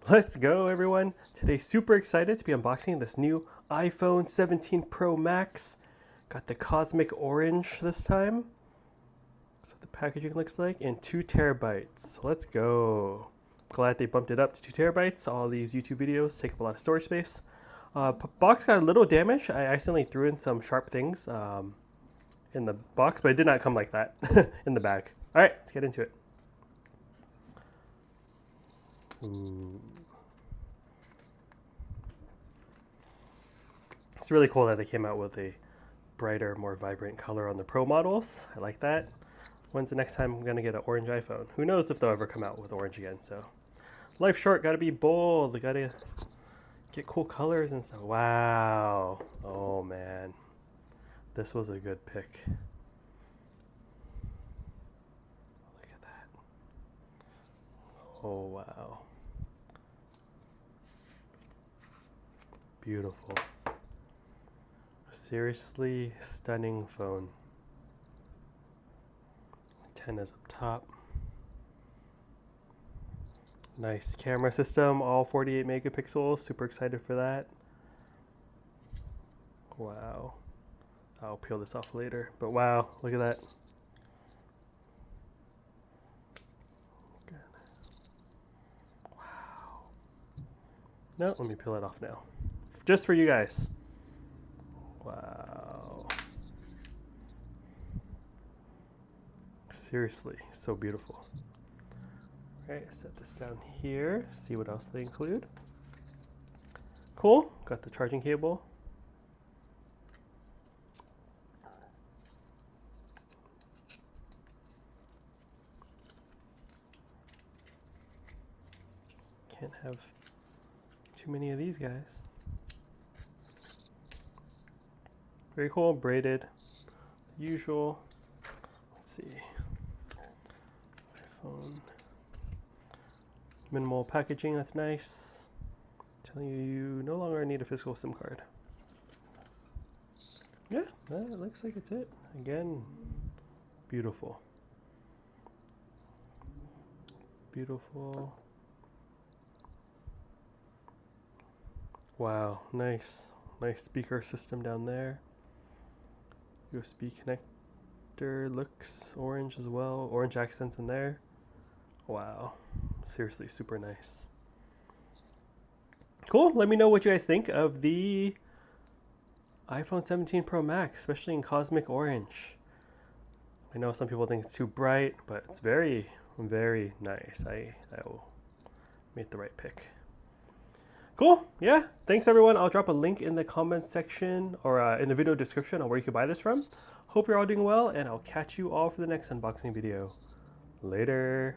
Let's go, everyone. Today, super excited to be unboxing this new iPhone 17 Pro Max. Got the cosmic orange this time. That's what the packaging looks like, and 2 terabytes. Let's go. Glad they bumped it up to 2 terabytes. All these YouTube videos take up a lot of storage space. Box got a little damaged. I accidentally threw in some sharp things in the box, but it did not come like that in the bag. All right, let's get into it. Ooh. It's really cool that they came out with a brighter, more vibrant color on the Pro models. I like that. When's the next time I'm gonna get an orange iPhone? Who knows if they'll ever come out with orange again, so. Life short, gotta be bold. Gotta get cool colors and stuff. Wow. Oh man. This was a good pick. Look at that. Oh wow. Beautiful. Seriously stunning phone. Antennas up top. Nice camera system, all 48 megapixels. Super excited for that. Wow. I'll peel this off later, but wow, look at that. Good. Wow. No, let me peel it off now. Just for you guys. Wow. Seriously, so beautiful. All right, set this down here, see what else they include. Cool, got the charging cable. Can't have too many of these guys. Very cool, braided, usual. Let's see, iPhone. Minimal packaging, that's nice. Telling you no longer need a physical SIM card. Yeah, that looks like it's it. Again, beautiful. Beautiful. Wow, nice. Nice speaker system down there. USB connector looks orange as well. Orange accents in there. Wow, seriously super nice. Cool, let me know what you guys think of the iPhone 17 Pro Max, especially in cosmic orange. I know some people think it's too bright, but it's very, very nice. I will make the right pick. Cool, yeah, thanks everyone. I'll drop a link in the comment section or in the video description on where you can buy this from. Hope you're all doing well, and I'll catch you all for the next unboxing video. Later.